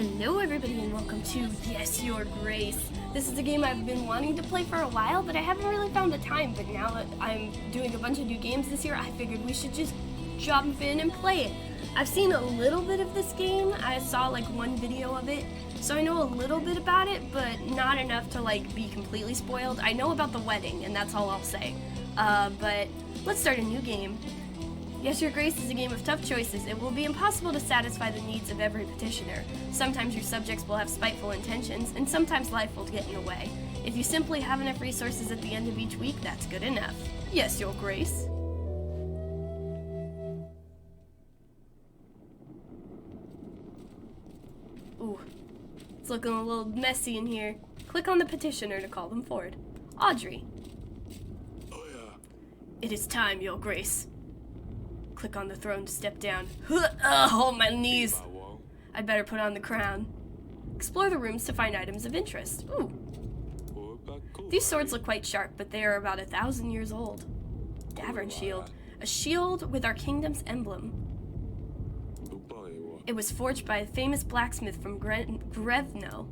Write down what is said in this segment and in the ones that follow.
Hello everybody and welcome to Yes, Your Grace. This is a game I've been wanting to play for a while, but I haven't really found the time. But now that I'm doing a bunch of new games this year, I figured we should just jump in and play it. I've seen a little bit of this game. I saw like one video of it, so I know a little bit about it, but not enough to like be completely spoiled. I know about the wedding, and that's all I'll say. But let's start a new game. Yes, Your Grace is a game of tough choices. It will be impossible to satisfy the needs of every petitioner. Sometimes your subjects will have spiteful intentions, and sometimes life will get in the way. If you simply have enough resources at the end of each week, that's good enough. Yes, Your Grace. Ooh, it's looking a little messy in here. Click on the petitioner to call them forward. Audrey. Oh yeah. It is time, Your Grace. Click on the throne to step down. Hold my knees. I'd better put on the crown. Explore the rooms to find items of interest. Ooh. These swords look quite sharp, but they are about 1,000 years old. Davern shield. A shield with our kingdom's emblem. It was forged by a famous blacksmith from Grevno.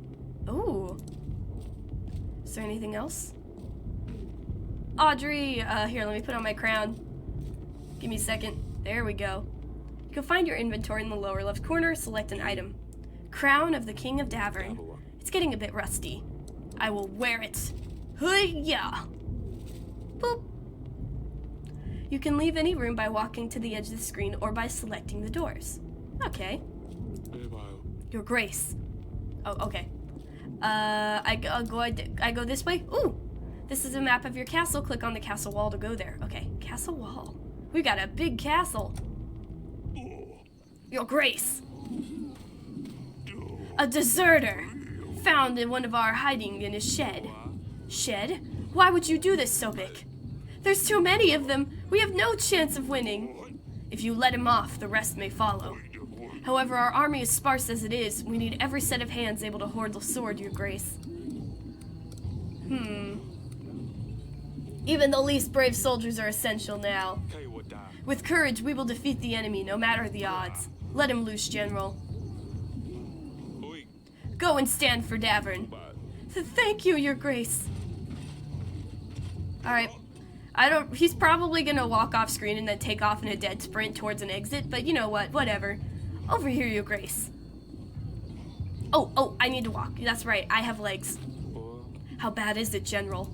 Ooh. Is there anything else? Audrey! Here, let me put on my crown. Give me a second. There we go. You can find your inventory in the lower left corner. Select an item. Crown of the King of Davern. It's getting a bit rusty. I will wear it. Hoo-yah! Boop. You can leave any room by walking to the edge of the screen or by selecting the doors. Okay. Your Grace. Oh, okay. I go this way. Ooh! This is a map of your castle. Click on the castle wall to go there. Okay, castle wall. We got a big castle. Your Grace. A deserter. Found in one of our hiding in his shed. Shed? Why would you do this, Sobek? There's too many of them. We have no chance of winning. If you let him off, the rest may follow. However, our army is sparse as it is. We need every set of hands able to hoard the sword, Your Grace. Even the least brave soldiers are essential now. With courage, we will defeat the enemy, no matter the odds. Let him loose, General. Go and stand for Davern. Thank you, Your Grace. Alright. He's probably gonna walk off screen and then take off in a dead sprint towards an exit, but you know what, whatever. Over here, Your Grace. Oh, I need to walk. That's right, I have legs. How bad is it, General?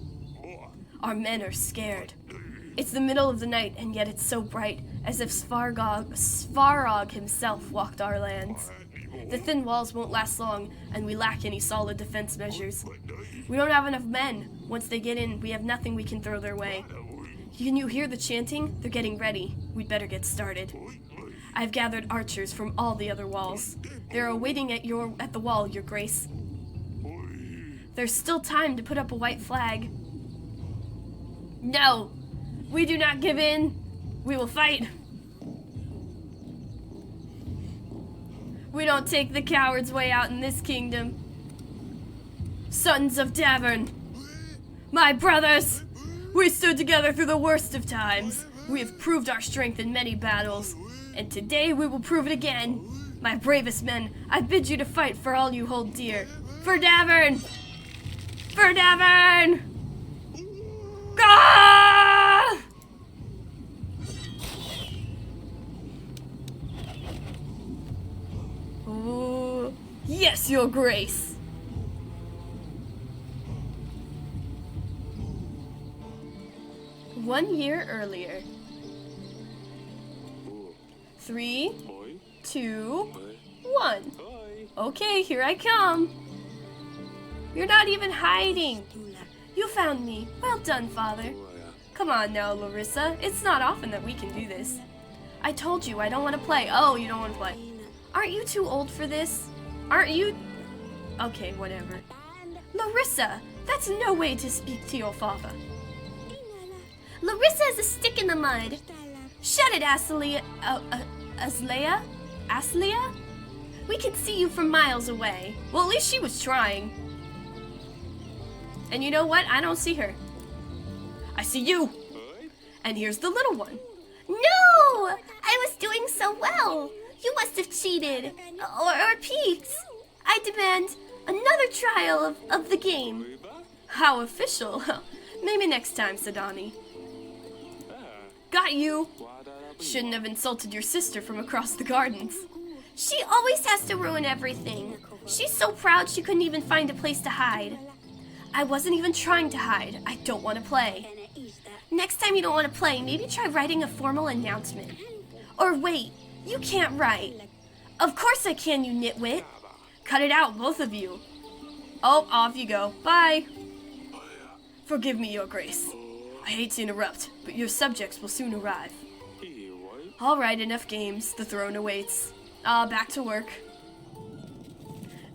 Our men are scared. It's the middle of the night, and yet it's so bright, as if Svarog himself walked our lands. The thin walls won't last long, and we lack any solid defense measures. We don't have enough men. Once they get in, we have nothing we can throw their way. Can you hear the chanting? They're getting ready. We'd better get started. I've gathered archers from all the other walls. They're awaiting at the wall, Your Grace. There's still time to put up a white flag. No! We do not give in! We will fight! We don't take the coward's way out in this kingdom. Sons of Davern! My brothers! We stood together through the worst of times. We have proved our strength in many battles. And today we will prove it again. My bravest men, I bid you to fight for all you hold dear. For Davern! For Davern! Ah! Oh, yes, Your Grace. One year earlier. 3, 2, 1. Okay, here I come. You're not even hiding. You found me. Well done, Father. Come on now, Larissa. It's not often that we can do this. I told you I don't want to play. Oh, you don't want to play. Aren't you too old for this? Aren't you? Okay, whatever. Larissa, that's no way to speak to your father. Larissa is a stick in the mud. Shut it, Asleia. Asleia? We can see you from miles away. Well, at least she was trying. And you know what? I don't see her. I see you. And here's the little one. No! I was doing so well. You must have cheated. Or peeked. I demand another trial of the game. How official. Maybe next time, Sidani. Got you. Shouldn't have insulted your sister from across the gardens. She always has to ruin everything. She's so proud she couldn't even find a place to hide. I wasn't even trying to hide. I don't want to play. Next time you don't want to play, maybe try writing a formal announcement. Or wait, you can't write. Of course I can, you nitwit. Cut it out, both of you. Oh, off you go. Bye. Forgive me, Your Grace. I hate to interrupt, but your subjects will soon arrive. Alright, enough games. The throne awaits. Back to work.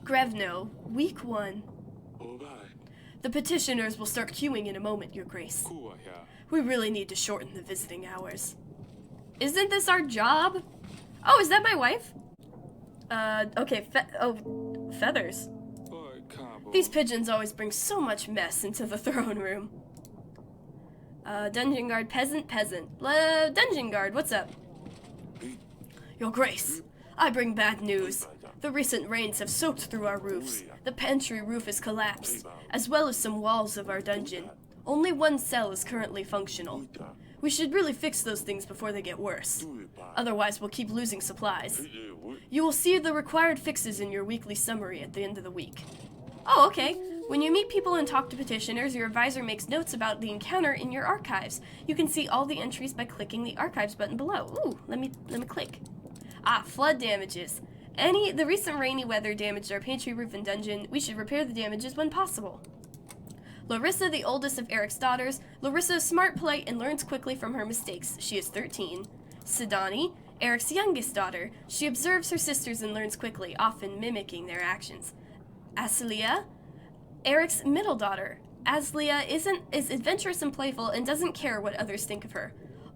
Grevno, week 1. The petitioners will start queuing in a moment, Your Grace. We really need to shorten the visiting hours. Isn't this our job? Oh, is that my wife? Okay, feathers. These pigeons always bring so much mess into the throne room. Dungeon guard, peasant. Dungeon guard, what's up? Your Grace, I bring bad news. The recent rains have soaked through our roofs. The pantry roof is collapsed, as well as some walls of our dungeon. Only one cell is currently functional. We should really fix those things before they get worse. Otherwise, we'll keep losing supplies. You will see the required fixes in your weekly summary at the end of the week. Oh, okay. When you meet people and talk to petitioners, your advisor makes notes about the encounter in your archives. You can see all the entries by clicking the archives button below. Ooh, let me click. Flood damages. The recent rainy weather damaged our pantry roof and dungeon. We should repair the damages when possible. Larissa, the oldest of Eric's daughters. Larissa is smart, polite, and learns quickly from her mistakes. She is 13. Sidani, Eric's youngest daughter. She observes her sisters and learns quickly, often mimicking their actions. Aslia, Eric's middle daughter. Aslia is adventurous and playful and doesn't care what others think of her.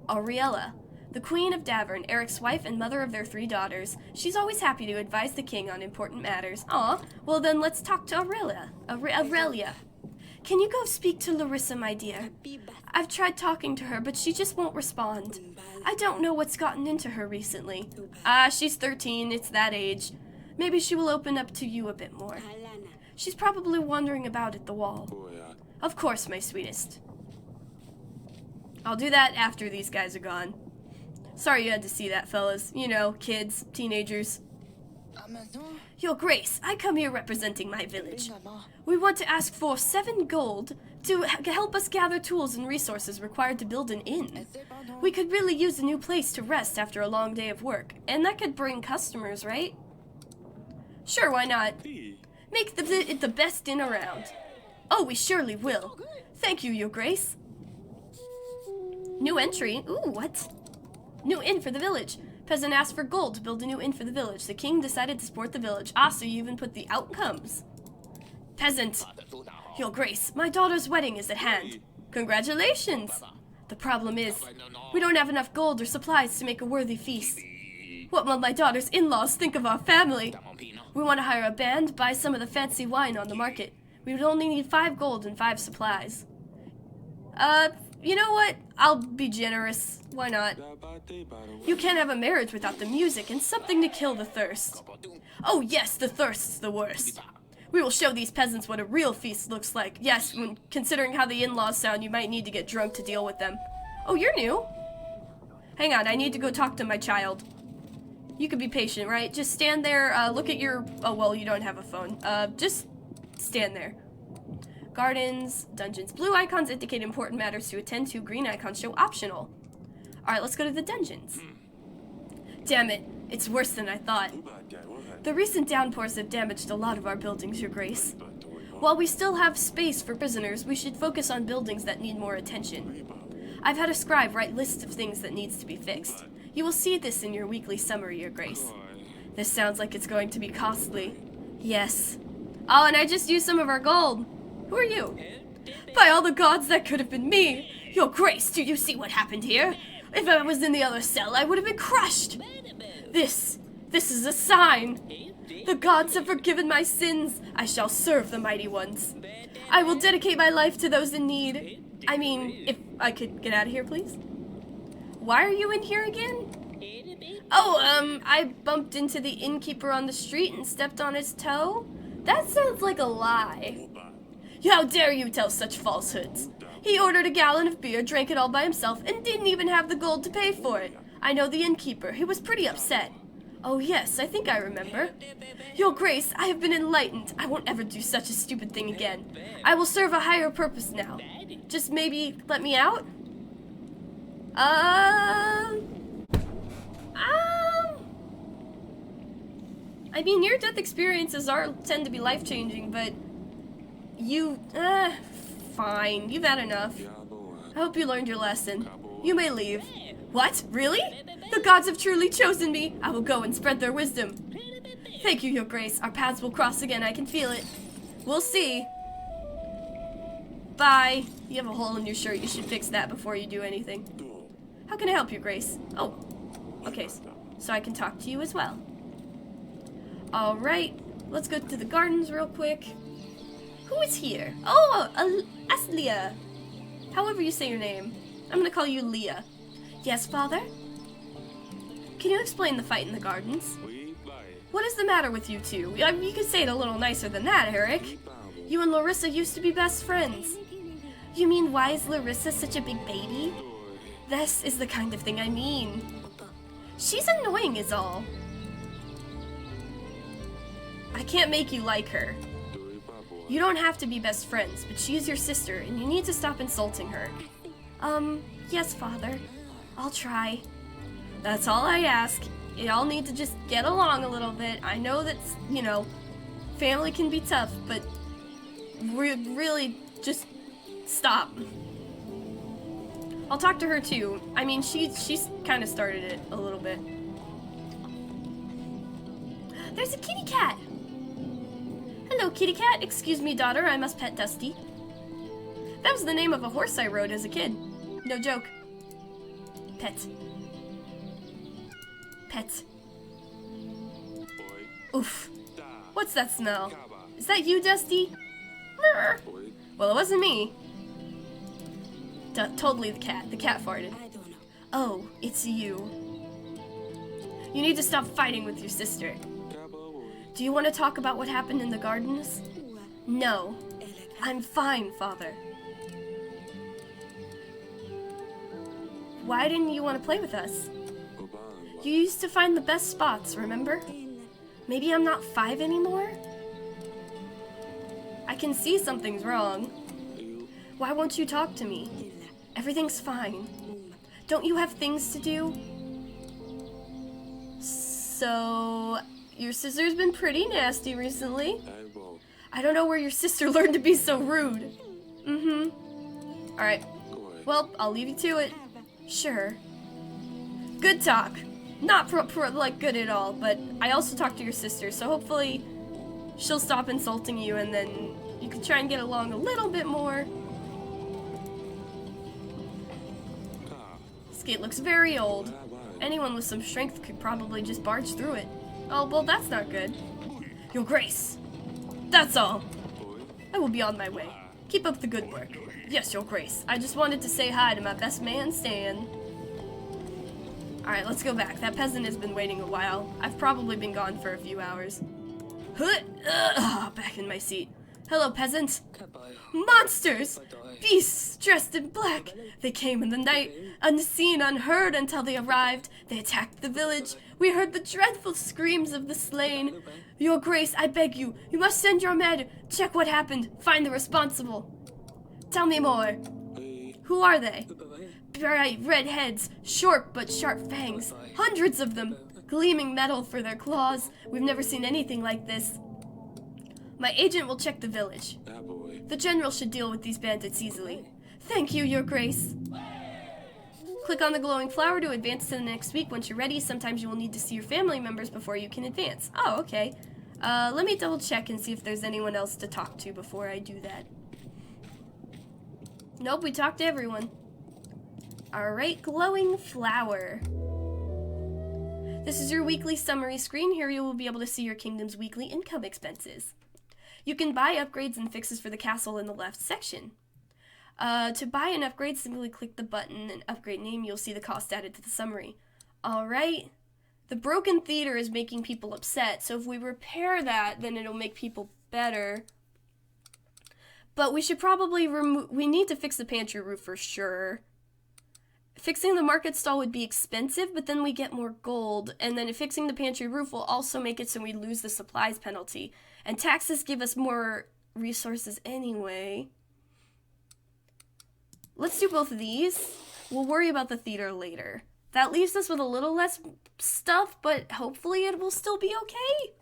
Auriella, the Queen of Davern, Eric's wife and mother of their 3 daughters. She's always happy to advise the king on important matters. Aw, well then let's talk to Aurelia. Can you go speak to Larissa, my dear? I've tried talking to her, but she just won't respond. I don't know what's gotten into her recently. She's 13, it's that age. Maybe she will open up to you a bit more. She's probably wandering about at the wall. Of course, my sweetest. I'll do that after these guys are gone. Sorry you had to see that, fellas. You know, kids, teenagers. Your Grace, I come here representing my village. We want to ask for 7 gold to help us gather tools and resources required to build an inn. We could really use a new place to rest after a long day of work, and that could bring customers, right? Sure, why not? Make it the best inn around. Oh, we surely will. Thank you, Your Grace. New entry? Ooh, what? New inn for the village. Peasant asked for gold to build a new inn for the village. The king decided to support the village. So you even put the outcomes. Peasant. Your Grace, my daughter's wedding is at hand. Congratulations. The problem is, we don't have enough gold or supplies to make a worthy feast. What will my daughter's in-laws think of our family? We want to hire a band, buy some of the fancy wine on the market. We would only need 5 gold and 5 supplies. You know what? I'll be generous. Why not? You can't have a marriage without the music and something to kill the thirst. Oh yes, the thirst's the worst. We will show these peasants what a real feast looks like. Yes, considering how the in-laws sound, you might need to get drunk to deal with them. Oh, you're new? Hang on, I need to go talk to my child. You can be patient, right? Just stand there, look at your... Oh, well, you don't have a phone. Just stand there. Gardens, dungeons. Blue icons indicate important matters to attend to. Green icons show optional. Alright, let's go to the dungeons. Damn it, it's worse than I thought. The recent downpours have damaged a lot of our buildings, Your Grace. While we still have space for prisoners, we should focus on buildings that need more attention. I've had a scribe write lists of things that needs to be fixed. You will see this in your weekly summary, Your Grace. This sounds like it's going to be costly. Yes. Oh, and I just used some of our gold. Who are you? By all the gods, that could have been me. Your Grace, do you see what happened here? If I was in the other cell, I would have been crushed. This is a sign. The gods have forgiven my sins. I shall serve the mighty ones. I will dedicate my life to those in need. I mean, if I could get out of here, please. Why are you in here again? Oh, I bumped into the innkeeper on the street and stepped on his toe? That sounds like a lie. How dare you tell such falsehoods? He ordered a gallon of beer, drank it all by himself, and didn't even have the gold to pay for it. I know the innkeeper. He was pretty upset. Oh yes, I think I remember. Your Grace, I have been enlightened. I won't ever do such a stupid thing again. I will serve a higher purpose now. Just maybe let me out? I mean, near-death experiences tend to be life-changing, but fine. You've had enough. I hope you learned your lesson. You may leave. What? Really? The gods have truly chosen me. I will go and spread their wisdom. Thank you, Your Grace. Our paths will cross again. I can feel it. We'll see. Bye. You have a hole in your shirt. You should fix that before you do anything. How can I help you, Grace? Oh, okay. So I can talk to you as well. Alright. Let's go to the gardens real quick. Who is here? Oh, Aslia. However you say your name. I'm gonna call you Leah. Yes, Father? Can you explain the fight in the gardens? What is the matter with you two? You could say it a little nicer than that, Eric. You and Larissa used to be best friends. You mean, why is Larissa such a big baby? This is the kind of thing I mean. She's annoying is all. I can't make you like her. You don't have to be best friends, but she is your sister, and you need to stop insulting her. Yes, Father. I'll try. That's all I ask. Y'all need to just get along a little bit. I know that, you know, family can be tough, but really just stop. I'll talk to her too. I mean, she's kind of started it a little bit. There's a kitty cat. Hello, kitty cat. Excuse me, daughter. I must pet Dusty. That was the name of a horse I rode as a kid. No joke. Pet. Pet. Oof. What's that smell? Is that you, Dusty? Well, it wasn't me. Totally the cat. The cat farted. Oh, it's you. You need to stop fighting with your sister. Do you want to talk about what happened in the gardens? No. I'm fine, Father. Why didn't you want to play with us? You used to find the best spots, remember? Maybe I'm not 5 anymore? I can see something's wrong. Why won't you talk to me? Everything's fine. Don't you have things to do? So, your sister's been pretty nasty recently. I don't know where your sister learned to be so rude. Alright. Well, I'll leave you to it. Sure. Good talk. Not like good at all, but I also talked to your sister, so hopefully she'll stop insulting you and then you can try and get along a little bit more. This gate looks very old. Anyone with some strength could probably just barge through it. Oh, well, that's not good. Your Grace. That's all. I will be on my way. Keep up the good work. Yes, Your Grace. I just wanted to say hi to my best man, Stan. Alright, let's go back. That peasant has been waiting a while. I've probably been gone for a few hours. Back in my seat. Hello, peasant. Monsters! Beasts dressed in black. They came in the night, unseen, unheard until they arrived. They attacked the village. We heard the dreadful screams of the slain. Your Grace, I beg you, you must send your men. Check what happened. Find the responsible. Tell me more. Who are they? Bright red heads, short but sharp fangs. Hundreds of them. Gleaming metal for their claws. We've never seen anything like this. My agent will check the village. The general should deal with these bandits easily. Thank you, Your Grace. Click on the glowing flower to advance to the next week. Once you're ready, sometimes you will need to see your family members before you can advance. Oh, okay. Let me double check and see if there's anyone else to talk to before I do that. Nope, we talked to everyone. Alright, glowing flower. This is your weekly summary screen. Here you will be able to see your kingdom's weekly income expenses. You can buy upgrades and fixes for the castle in the left section. To buy an upgrade, simply click the button and upgrade name. You'll see the cost added to the summary. Alright, The broken theater is making people upset, so if we repair that, then it'll make people better. But we should probably we need to fix the pantry roof for sure. Fixing the market stall would be expensive, but then we get more gold, and then fixing the pantry roof will also make it so we lose the supplies penalty. And taxes give us more resources anyway. Let's do both of these. We'll worry about the theater later. That leaves us with a little less stuff, but hopefully it will still be okay.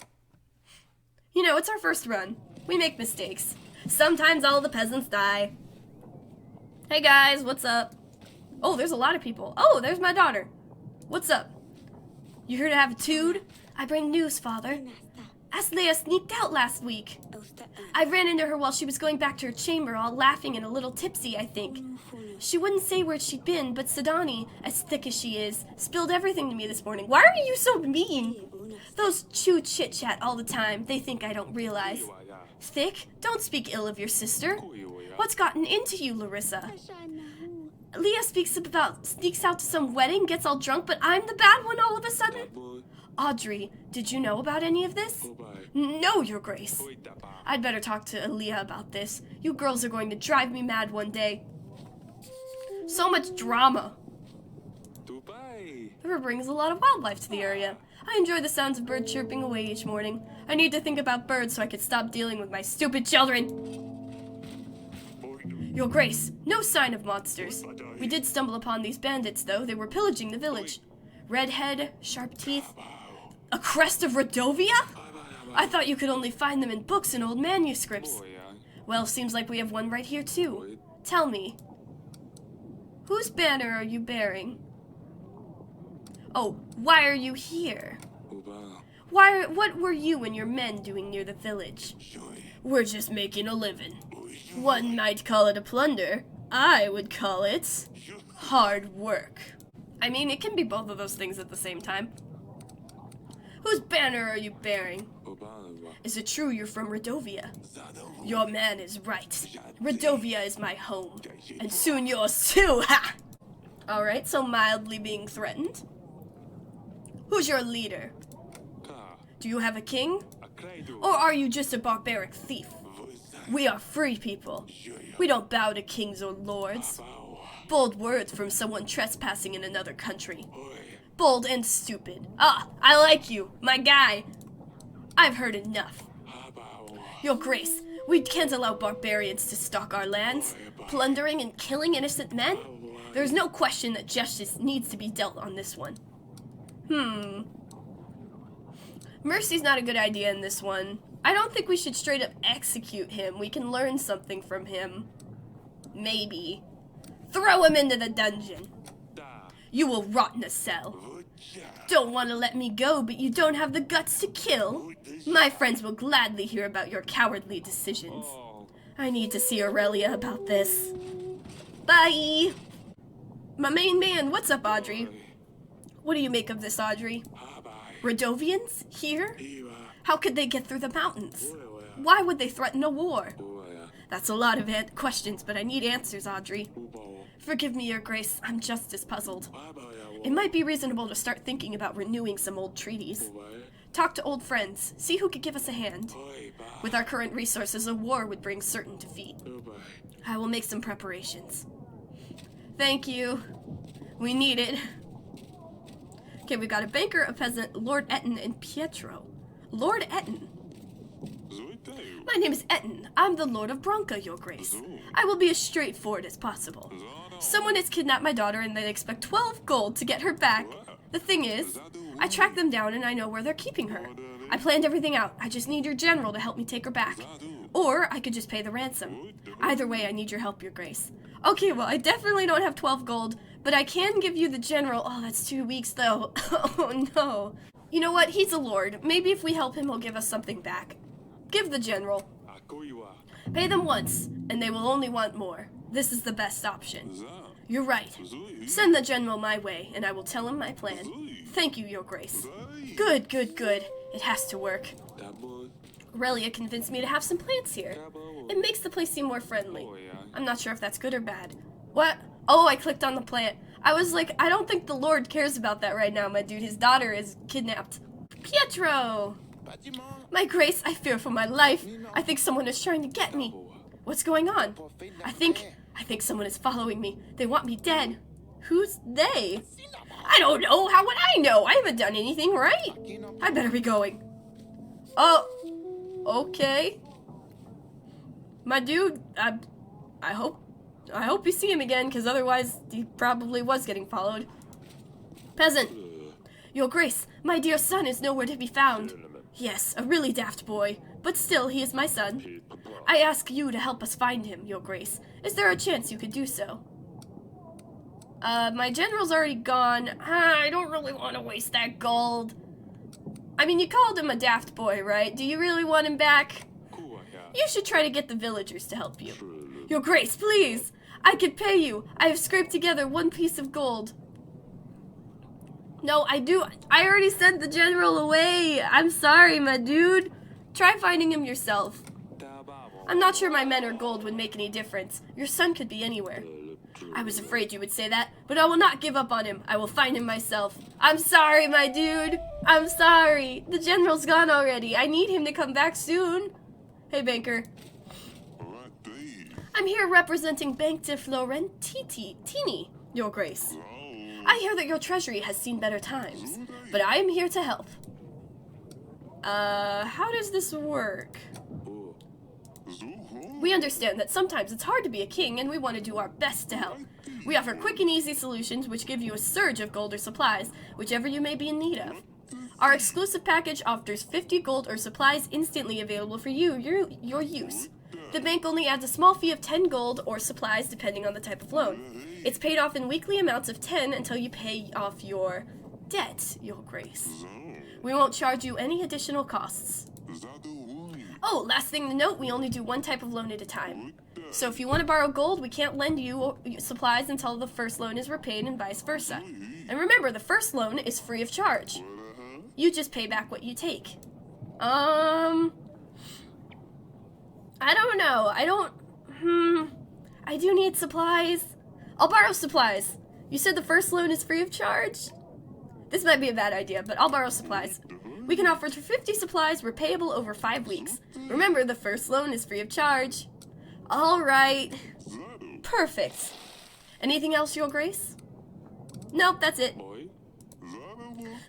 You know, it's our first run. We make mistakes. Sometimes all the peasants die. Hey guys, what's up? Oh, there's a lot of people. Oh, there's my daughter. What's up? You here to have a tood? I bring news, father. Asleya sneaked out last week. I ran into her while she was going back to her chamber, all laughing and a little tipsy, I think. She wouldn't say where she'd been, but Sidani, as thick as she is, spilled everything to me this morning. Why are you so mean? Those chew chit-chat all the time. They think I don't realize. Thick? Don't speak ill of your sister. What's gotten into you, Larissa? Leah sneaks out to some wedding, gets all drunk, but I'm the bad one all of a sudden? Audrey, did you know about any of this? No, Your Grace. I'd better talk to Aaliyah about this. You girls are going to drive me mad one day. So much drama. The river brings a lot of wildlife to the area. I enjoy the sounds of birds chirping away each morning. I need to think about birds so I can stop dealing with my stupid children. Your Grace, no sign of monsters. We did stumble upon these bandits, though. They were pillaging the village. Red head, sharp teeth. A crest of Rodovia? I thought you could only find them in books and old manuscripts. Well, seems like we have one right here, too. Tell me, whose banner are you bearing? Oh, why are you here? What were you and your men doing near the village? We're just making a living. One might call it a plunder. I would call it hard work. I mean, it can be both of those things at the same time. Whose banner are you bearing? Is it true you're from Rodovia? Your man is right. Rodovia is my home. And soon yours too, ha! Alright, so mildly being threatened. Who's your leader? Do you have a king? Or are you just a barbaric thief? We are free people. We don't bow to kings or lords. Bold words from someone trespassing in another country. Bold and stupid. Ah, I like you, my guy. I've heard enough. Your Grace, we can't allow barbarians to stalk our lands, plundering and killing innocent men. There's no question that justice needs to be dealt on this one. Mercy's not a good idea in this one. I don't think we should straight up execute him. We can learn something from him. Maybe. Throw him into the dungeon. You will rot in a cell. Don't want to let me go, but you don't have the guts to kill? My friends will gladly hear about your cowardly decisions. I need to see Aurelia about this. Bye! My main man, what's up, Audrey? What do you make of this, Audrey? Rodovians? Here? How could they get through the mountains? Why would they threaten a war? That's a lot of questions, but I need answers, Audrey. Forgive me, Your Grace, I'm just as puzzled. It might be reasonable to start thinking about renewing some old treaties. Talk to old friends, see who could give us a hand. With our current resources, a war would bring certain defeat. I will make some preparations. Thank you. We need it. Okay, we've got a banker, a peasant, Lord Etten, and Pietro. Lord Etten. My name is Etten. I'm the Lord of Branca, Your Grace. I will be as straightforward as possible. Someone has kidnapped my daughter and they expect 12 gold to get her back. The thing is, I tracked them down and I know where they're keeping her. I planned everything out. I just need your general to help me take her back. Or I could just pay the ransom. Either way, I need your help, Your Grace. Okay, well, I definitely don't have 12 gold, but I can give you the general. Oh, that's 2 weeks, though. Oh, no. You know what? He's a lord. Maybe if we help him, he'll give us something back. Give the general. Pay them once, and they will only want more. This is the best option. You're right. Send the general my way, and I will tell him my plan. Thank you, Your Grace. Good, good, good. It has to work. Aurelia convinced me to have some plants here. It makes the place seem more friendly. I'm not sure if that's good or bad. What? Oh, I clicked on the plant. I was like, I don't think the Lord cares about that right now, my dude. His daughter is kidnapped. Pietro! My Grace, I fear for my life. I think someone is trying to get me. What's going on? I think someone is following me. They want me dead. Who's they? I don't know. How would I know? I haven't done anything, right? I better be going. Oh, okay. My dude, I hope you see him again, because otherwise he probably was getting followed. Peasant. Your Grace, my dear son is nowhere to be found. Yes, a really daft boy, but still he is my son. I ask you to help us find him, Your Grace. Is there a chance you could do so? My general's already gone. I don't really want to waste that gold. I mean, you called him a daft boy, right? Do you really want him back? You should try to get the villagers to help you. Your Grace, please! I could pay you. I have scraped together 1 piece of gold. No, I already sent the general away. I'm sorry, my dude. Try finding him yourself. I'm not sure my men or gold would make any difference. Your son could be anywhere. I was afraid you would say that, but I will not give up on him. I will find him myself. I'm sorry, my dude. I'm sorry. The general's gone already. I need him to come back soon. Hey, banker. I'm here representing Bank de Florentini, Your Grace. I hear that your treasury has seen better times, but I am here to help. How does this work? We understand that sometimes it's hard to be a king, and we want to do our best to help. We offer quick and easy solutions which give you a surge of gold or supplies, whichever you may be in need of. Our exclusive package offers 50 gold or supplies instantly available for your use. The bank only adds a small fee of 10 gold or supplies depending on the type of loan. It's paid off in weekly amounts of 10 until you pay off your debt, Your Grace. We won't charge you any additional costs. Oh, last thing to note, we only do 1 type of loan at a time. So if you want to borrow gold, we can't lend you supplies until the first loan is repaid and vice versa. And remember, the first loan is free of charge. You just pay back what you take. I don't know. I do need supplies. I'll borrow supplies. You said the first loan is free of charge? This might be a bad idea, but I'll borrow supplies. We can offer 50 supplies repayable over 5 weeks. Remember, the first loan is free of charge. Alright. Perfect. Anything else, Your Grace? Nope, that's it.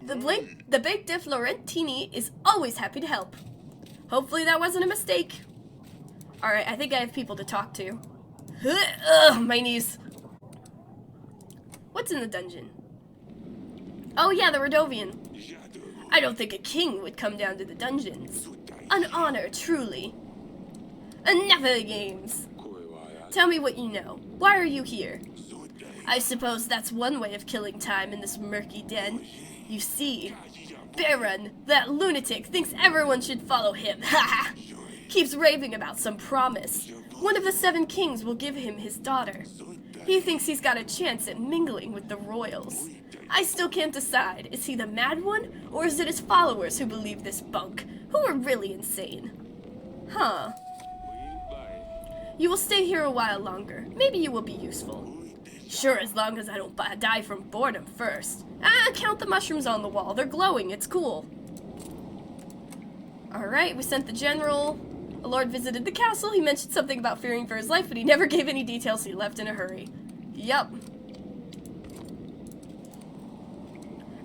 The Bank de Florentini is always happy to help. Hopefully that wasn't a mistake. Alright, I think I have people to talk to. Ugh, my knees. What's in the dungeon? Oh yeah, the Radovian. I don't think a king would come down to the dungeons. An honor, truly. Enough of the games. Tell me what you know. Why are you here? I suppose that's one way of killing time in this murky den. You see, Davern, that lunatic, thinks everyone should follow him. Ha! Keeps raving about some promise. One of the 7 kings will give him his daughter. He thinks he's got a chance at mingling with the royals. I still can't decide. Is he the mad one, or is it his followers who believe this bunk, who are really insane? Huh. You will stay here a while longer. Maybe you will be useful. Sure, as long as I don't die from boredom first. Count the mushrooms on the wall. They're glowing. It's cool. Alright, we sent the general. The Lord visited the castle. He mentioned something about fearing for his life, but he never gave any details, so he left in a hurry. Yup.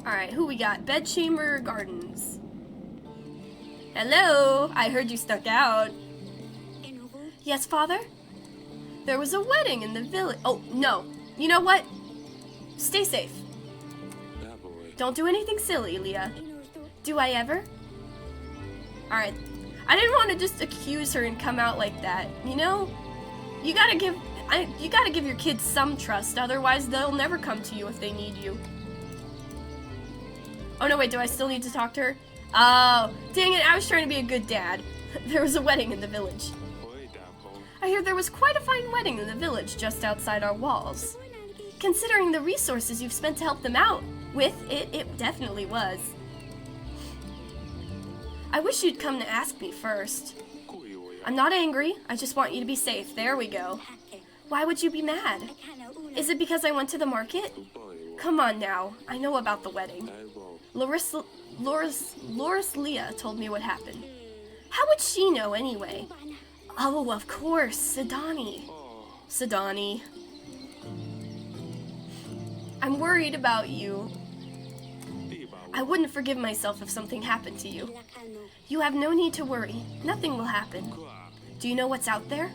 Alright, who we got? Bedchamber Gardens. Hello! I heard you stuck out. Yes, Father? There was a wedding in the village. Oh, no. You know what? Stay safe. Don't do anything silly, Leah. Do I ever? Alright. I didn't want to just accuse her and come out like that. You know? You gotta give your kids some trust, otherwise they'll never come to you if they need you. Oh no, wait, do I still need to talk to her? Oh, dang it, I was trying to be a good dad. There was a wedding in the village. I hear there was quite a fine wedding in the village just outside our walls. Considering the resources you've spent to help them out with, it definitely was. I wish you'd come to ask me first. I'm not angry, I just want you to be safe. There we go. Why would you be mad? Is it because I went to the market? Come on now. I know about the wedding. Loris Leah told me what happened. How would she know anyway? Oh, of course, Sidani. Sidani. I'm worried about you. I wouldn't forgive myself if something happened to you. You have no need to worry. Nothing will happen. Do you know what's out there?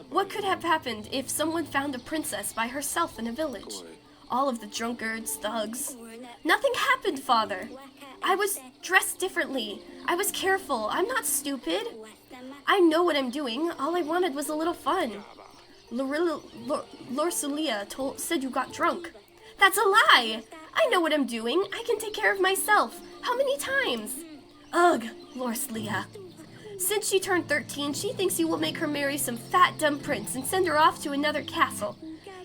What could have happened if someone found a princess by herself in a village? All of the drunkards, thugs. Nothing happened, Father. I was dressed differently. I was careful. I'm not stupid. I know what I'm doing. All I wanted was a little fun. Lorcelia said you got drunk. That's a lie. I know what I'm doing. I can take care of myself. How many times? Ugh, Lorcelia. Since she turned 13, she thinks you will make her marry some fat, dumb prince and send her off to another castle.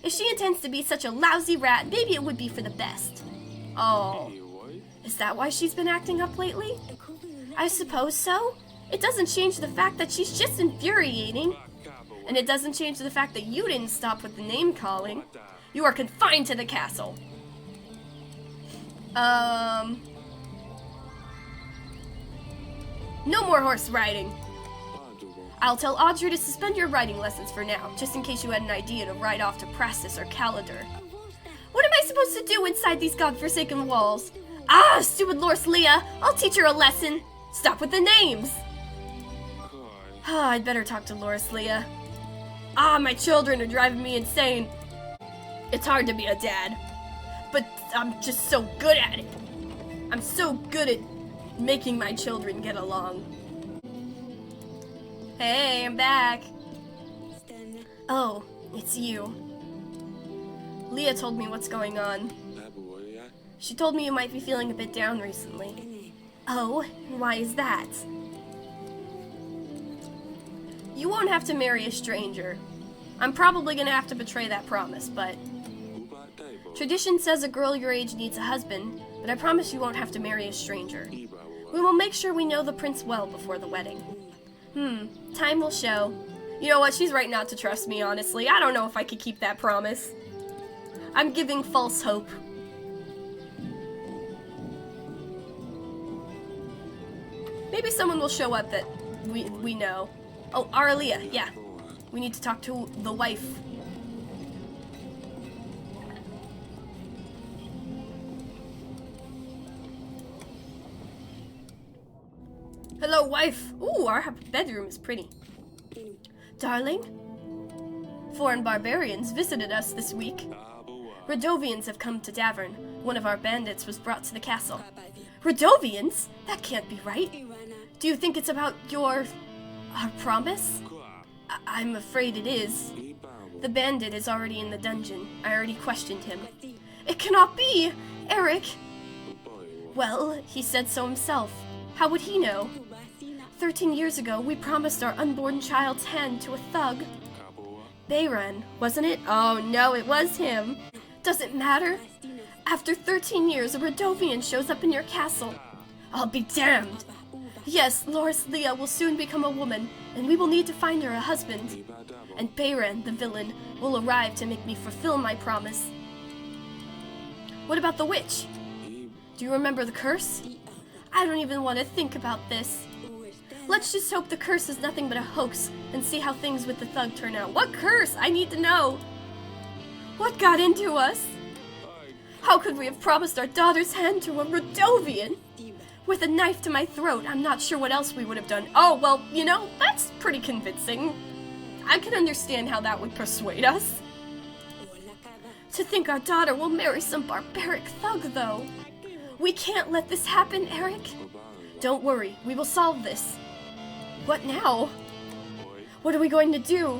If she intends to be such a lousy rat, maybe it would be for the best. Oh. Is that why she's been acting up lately? I suppose so. It doesn't change the fact that she's just infuriating. And it doesn't change the fact that you didn't stop with the name-calling. You are confined to the castle. No more horse riding. I'll tell Audrey to suspend your riding lessons for now, just in case you had an idea to ride off to Praxis or Calidar. What am I supposed to do inside these godforsaken walls? Ah, stupid Lorcelia! I'll teach her a lesson. Stop with the names. I'd better talk to Lorcelia. My children are driving me insane. It's hard to be a dad, but I'm just so good at it. I'm so good at making my children get along. Hey, I'm back. Oh, it's you. Leah told me what's going on. She told me you might be feeling a bit down recently. Oh, why is that? You won't have to marry a stranger. I'm probably gonna have to betray that promise, but... Tradition says a girl your age needs a husband, but I promise you won't have to marry a stranger. We will make sure we know the prince well before the wedding. Time will show. You know what, she's right not to trust me, honestly. I don't know if I could keep that promise. I'm giving false hope. Maybe someone will show up that we know. Oh, Aralia, yeah. We need to talk to the wife. Hello, wife. Ooh, our bedroom is pretty. Darling? Foreign barbarians visited us this week. Radovians have come to Davern. One of our bandits was brought to the castle. Radovians? That can't be right. Do you think it's about our promise? I'm afraid it is. The bandit is already in the dungeon. I already questioned him. It cannot be! Eric! Well, he said so himself. How would he know? 13 years ago, we promised our unborn child's hand to a thug. Davern, wasn't it? Oh no, it was him. Does it matter? After 13 years, a Radovian shows up in your castle. I'll be damned. Yes, Lorcelia will soon become a woman, and we will need to find her a husband. And Davern, the villain, will arrive to make me fulfill my promise. What about the witch? Do you remember the curse? I don't even want to think about this. Let's just hope the curse is nothing but a hoax and see how things with the thug turn out. What curse? I need to know. What got into us? How could we have promised our daughter's hand to a Radovian? With a knife to my throat, I'm not sure what else we would have done. Oh, well, you know, that's pretty convincing. I can understand how that would persuade us. To think our daughter will marry some barbaric thug, though. We can't let this happen, Eric. Don't worry, we will solve this. What now? What are we going to do?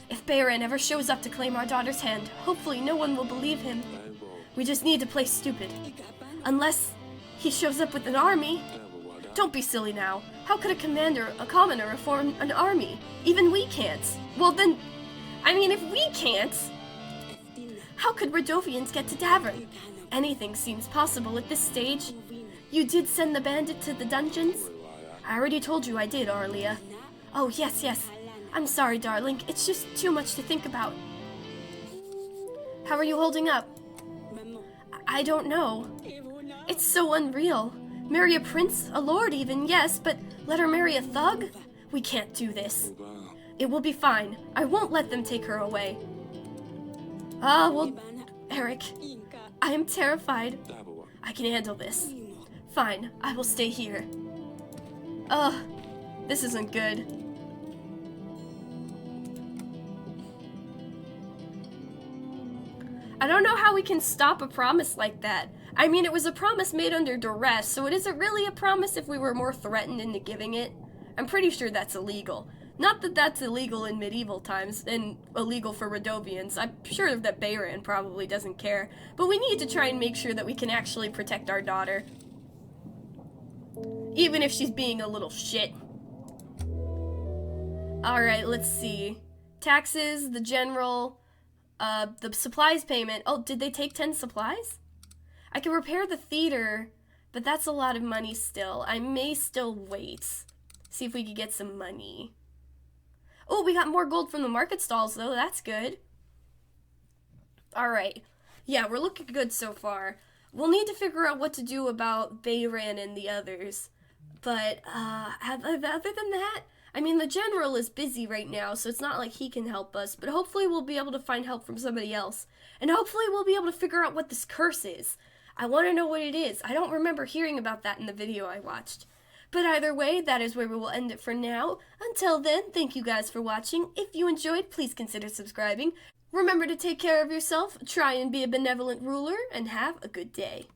If Davern ever shows up to claim our daughter's hand, hopefully no one will believe him. We just need to play stupid. Unless he shows up with an army. Don't be silly now. How could a commoner form an army? Even we can't. Well then, I mean, if we can't, how could Radovians get to Davern? Anything seems possible at this stage. You did send the bandit to the dungeons? I already told you I did, Arlia. Oh, yes. I'm sorry, darling. It's just too much to think about. How are you holding up? I don't know. It's so unreal. Marry a prince, a lord even, yes, but let her marry a thug? We can't do this. It will be fine. I won't let them take her away. Well, Eric, I am terrified. I can handle this. Fine, I will stay here. This isn't good. I don't know how we can stop a promise like that. I mean, it was a promise made under duress, so it isn't really a promise if we were more threatened into giving it. I'm pretty sure that's illegal. Not that that's illegal in medieval times, and illegal for Radovians. I'm sure that Davern probably doesn't care. But we need to try and make sure that we can actually protect our daughter. Even if she's being a little shit. Alright, let's see. Taxes, the general, the supplies payment. Oh, did they take 10 supplies? I can repair the theater, but that's a lot of money still. I may still wait. See if we can get some money. Oh, we got more gold from the market stalls, though. That's good. Alright. Yeah, we're looking good so far. We'll need to figure out what to do about Davern and the others. But, other than that, I mean, the general is busy right now, so it's not like he can help us. But hopefully we'll be able to find help from somebody else. And hopefully we'll be able to figure out what this curse is. I want to know what it is. I don't remember hearing about that in the video I watched. But either way, that is where we will end it for now. Until then, thank you guys for watching. If you enjoyed, please consider subscribing. Remember to take care of yourself, try and be a benevolent ruler, and have a good day.